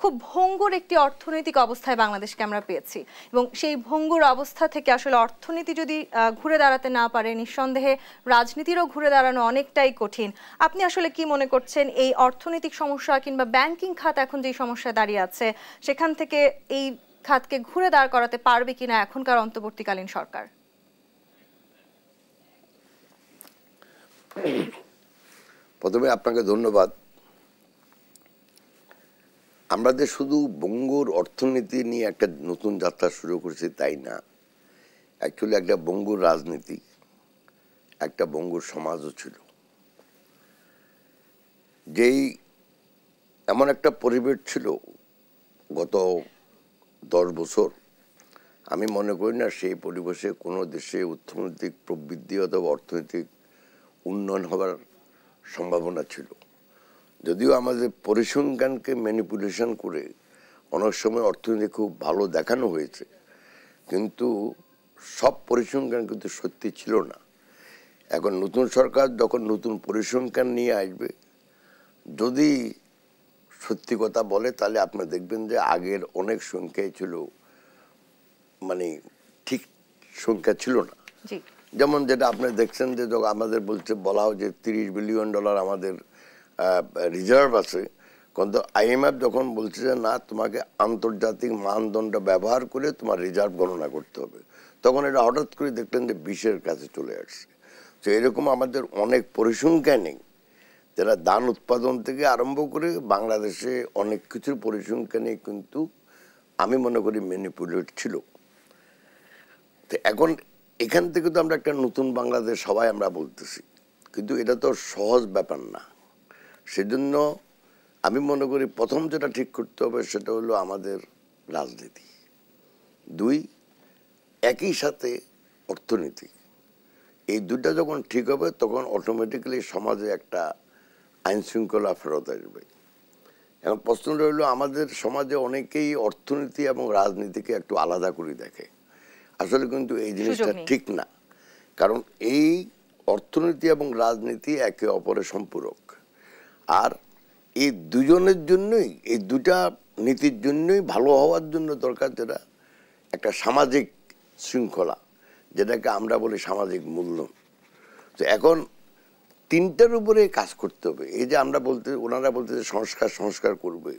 খুব ভঙ্গুর একটি অর্থনৈতিক অবস্থায় বাংলাদেশকে আমরা পেয়েছি এবং সেই ভঙ্গুর অবস্থা থেকে আসলে অর্থনীতি যদি ঘুরে দাঁড়াতে না পারে নিঃসন্দেহে রাজনীতিরও ঘুরে দাঁড়ানো অনেকটাই কঠিন। আপনি আসলে কি মনে করছেন এই অর্থনৈতিক সমস্যা কিংবা ব্যাংকিং খাত এখন যে সমস্যায় দাঁড়িয়ে আছে সেখান থেকে এই খাতকে ঘুরে দাঁড় করাতে পারবে কিনা এখনকার অন্তর্বর্তীকালীন সরকার? প্রথমে আপনাকে ধন্যবাদ। আমরা যে শুধু বঙ্গুর অর্থনীতি নিয়ে একটা নতুন যাত্রা শুরু করেছি তাই না, অ্যাকচুয়ালি একটা বঙ্গুর রাজনীতি, একটা বঙ্গুর সমাজও ছিল, যেই এমন একটা পরিবেশ ছিল গত 10 বছর। আমি মনে করি না সেই পরিবেশে কোনো দেশে অর্থনৈতিক প্রবৃদ্ধি অথবা অর্থনৈতিক উন্নয়ন হবার সম্ভাবনা ছিল। যদিও আমাদের পরিসংখ্যানকে ম্যানিপুলেশন করে অনেক সময় অর্থনীতি খুব ভালো দেখানো হয়েছে, কিন্তু সব পরিসংখ্যান কিন্তু সত্যি ছিল না। এখন নতুন সরকার যখন নতুন পরিসংখ্যান নিয়ে আসবে, যদি সত্যি কথা বলে তাহলে আপনি দেখবেন যে আগের অনেক সংখ্যাই ছিল, মানে ঠিক সংখ্যা ছিল না। যেমন যেটা আপনি দেখছেন যে আমাদের বলা হয় যে $30 বিলিয়ন আমাদের রিজার্ভ আছে, কিন্তু IMF যখন বলছে যে না, তোমাকে আন্তর্জাতিক মানদণ্ড ব্যবহার করে তোমার রিজার্ভ গণনা করতে হবে, তখন এটা হঠাৎ করে দেখলেন যে 20-এর কাছে চলে আসছে। তো এরকম আমাদের অনেক পরিসংখ্যান নেই, যারা ধান উৎপাদন থেকে আরম্ভ করে বাংলাদেশে অনেক কিছুর পরিসংখ্যানে কিন্তু আমি মনে করি ম্যানিপুলেট ছিল। তো এখন এখান থেকে তো আমরা একটা নতুন বাংলাদেশ সবাই আমরা বলতেছি, কিন্তু এটা তো সহজ ব্যাপার না। সেজন্য আমি মনে করি প্রথম যেটা ঠিক করতে হবে সেটা হলো আমাদের রাজনীতি, 2 একই সাথে অর্থনীতি। এই দুটা যখন ঠিক হবে তখন অটোমেটিক্যালি সমাজে একটা আইন শৃঙ্খলা ফেরত আসবে। এখন প্রশ্নটা হলো আমাদের সমাজে অনেকেই অর্থনীতি এবং রাজনীতিকে একটু আলাদা করে দেখে। আসলে কিন্তু এই জিনিসটা ঠিক না, কারণ এই অর্থনীতি এবং রাজনীতি একে অপরের সম্পূরক। আর এই দুজনের জন্যই, এই দুটা নীতির জন্যই ভালো হওয়ার জন্য দরকার যেটা একটা সামাজিক শৃঙ্খলা, যেটাকে আমরা বলি সামাজিক মূল্য। তো এখন 3টার উপরে কাজ করতে হবে। এই যে আমরা ওনারা বলতে যে সংস্কার করবে,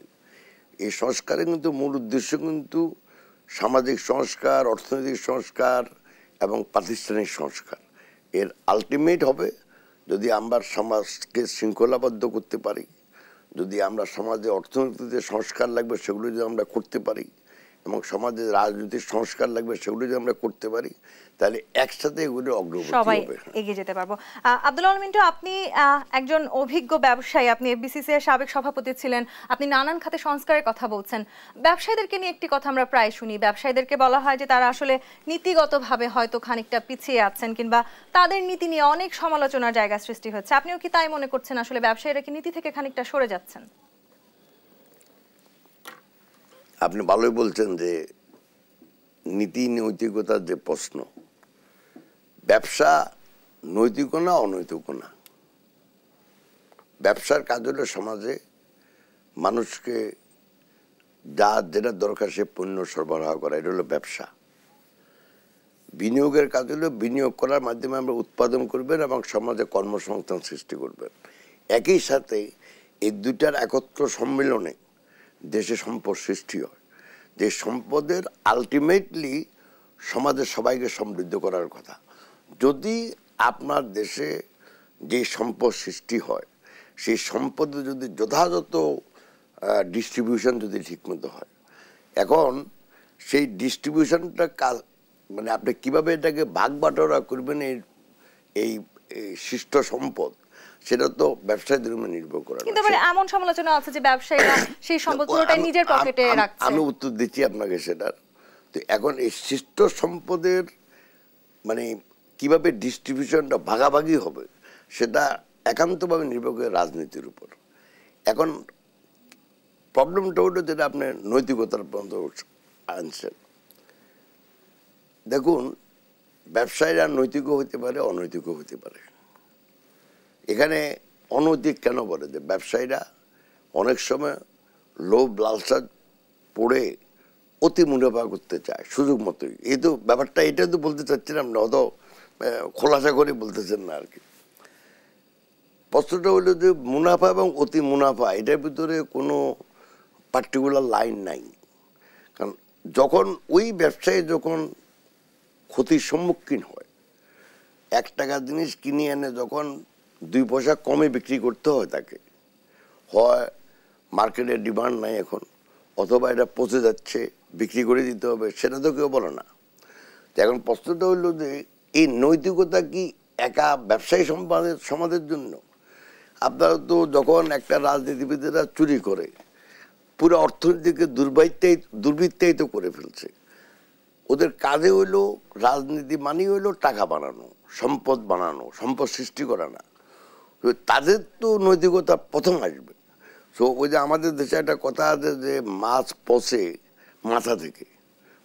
এই সংস্কারের কিন্তু মূল উদ্দেশ্য কিন্তু সামাজিক সংস্কার, অর্থনৈতিক সংস্কার এবং প্রাতিষ্ঠানিক সংস্কার। এর আলটিমেট হবে যদি আমরা সমাজকে শৃঙ্খলাবদ্ধ করতে পারি, যদি আমরা সমাজে অর্থনীতিতে সংস্কার লাগবে সেগুলো যদি আমরা করতে পারি, এবং সমাজে রাজনৈতিক সংস্কার লাগবে সেগুলো যদি আমরা করতে পারি, তাহলে একসাথে এগুলো অগ্রগতি হবে, এগিয়ে যেতে পারবো। আব্দুল আল মিন্টু, আপনি একজন অভিজ্ঞ ব্যবসায়ী, আপনি FBCCI এর সাবেক সভাপতি ছিলেন, আপনি নানান খাতে সংস্কারের কথা বলছেন। ব্যবসায়ীদেরকে নিয়ে একটি কথা আমরা প্রায় শুনি, ব্যবসায়ীদেরকে বলা হয় যে তারা আসলে নীতিগতভাবে হয়তো খানিকটা পিছিয়ে আছেন, কিংবা তাদের নীতি নিয়ে অনেক সমালোচনার জায়গা সৃষ্টি হচ্ছে। আপনিও কি তাই মনে করছেন, আসলে ব্যবসায়ীরা কি নীতি থেকে খানিকটা সরে যাচ্ছেন? আপনি ভালোই বলছেন যে নীতি নৈতিকতার যে প্রশ্ন, ব্যবসা নৈতিক না অনৈতিক না। ব্যবসার কাজ হলো সমাজে মানুষকে যেটা দরকার সে পণ্য সরবরাহ করা, এটা হলো ব্যবসা। বিনিয়োগের কাজ হলো বিনিয়োগ করার মাধ্যমে আমরা উৎপাদন করবেন এবং সমাজে কর্মসংস্থান সৃষ্টি করবেন। একই সাথে এই দুটার একত্র সম্মিলনে দেশে সম্পদ সৃষ্টি হয়, যে সম্পদের আলটিমেটলি সমাজের সবাইকে সমৃদ্ধ করার কথা। যদি আপনার দেশে যে সম্পদ সৃষ্টি হয় সেই সম্পদে যদি যথাযথ ডিস্ট্রিবিউশন যদি ঠিকমতো হয়, এখন সেই ডিস্ট্রিবিউশনটা মানে আপনি কিভাবে এটাকে ভাগ বাটোয়ারা করবেন এই সৃষ্ট সম্পদ, সেটা তো ব্যবসায়ীদের উপর নির্ভর করে। কিন্তু এমন সমালোচনা আছে যে ব্যবসায়ীরা সেই সম্পদ পুরোটাই নিজের পকেটে রাখছে। আমি উত্তর দিচ্ছি আপনাকে সেটার। তো এখন এই সৃষ্ট সম্পদের মানে কিভাবে ডিস্ট্রিবিউশনটা ভাগাভাগি হবে সেটা একান্তভাবে নির্ভর করে রাজনীতির উপর। এখন প্রবলেমটা হলো যেটা আপনি নৈতিকতার পর্যন্ত আনছেন। দেখুন, ব্যবসায়ীরা নৈতিকও হতে পারে, অনৈতিকও হতে পারে। এখানে অনৈতিক কেন বলে যে ব্যবসায়ীরা অনেক সময় লোভ লালসা পড়ে অতি মুনাফা করতে চায় সুযোগ মতোই। এই তো ব্যাপারটা, এটা তো বলতে চাচ্ছিলাম না, অত খোলাসা করে বলতেছেন না আর কি। প্রশ্নটা হলো যে মুনাফা এবং অতি মুনাফা, এটার ভিতরে কোনো পার্টিকুলার লাইন নাই। কারণ যখন ওই ব্যবসায়ী যখন ক্ষতির সম্মুখীন হয়, 1 টাকার জিনিস কিনে এনে যখন 2 পয়সা কমে বিক্রি করতে হয় তাকে, হয় মার্কেটে ডিমান্ড নাই এখন, অথবা এটা পচে যাচ্ছে বিক্রি করে দিতে হবে, সেটা তো কেউ বলে না। এখন প্রশ্নটা হলো যে এই নৈতিকতা কি একা ব্যবসায়ী সমাজের জন্য? আপনারা তো যখন একটা রাজনীতিবিদেরা চুরি করে পুরো অর্থনীতিকে দুর্বৃত্তায়িত করে ফেলছে। ওদের কাজে হইলো রাজনীতি মানে হইলো টাকা বানানো, সম্পদ বানানো, সম্পদ সৃষ্টি করা না। তাদের তো নৈতিকতা প্রথম আসবে। সো ওই যে আমাদের দেশে একটা কথা আছে যে মাছ পচে মাথা থেকে।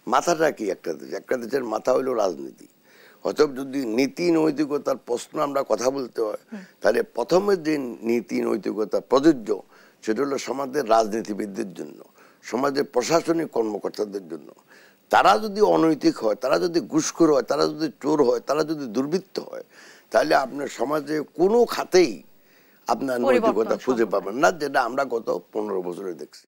মাথাটা কি একটা দেশ? একটা দেশের মাথা হইলো রাজনীতি। অতএব যদি নীতি নৈতিকতার প্রশ্ন আমরা কথা বলতে হয়, তাহলে প্রথমে যে নীতি নৈতিকতা প্রযোজ্য সেটা হলো সমাজের রাজনীতিবিদদের জন্য, সমাজের প্রশাসনিক কর্মকর্তাদের জন্য। তারা যদি অনৈতিক হয়, তারা যদি ঘুষখোর হয়, তারা যদি চোর হয়, তারা যদি দুর্বৃত্ত হয়, তাহলে আপনার সমাজে কোনো খাতেই আপনার নৈতিকতা খুঁজে পাবেন না, যেটা আমরা গত 15 বছরে দেখছি।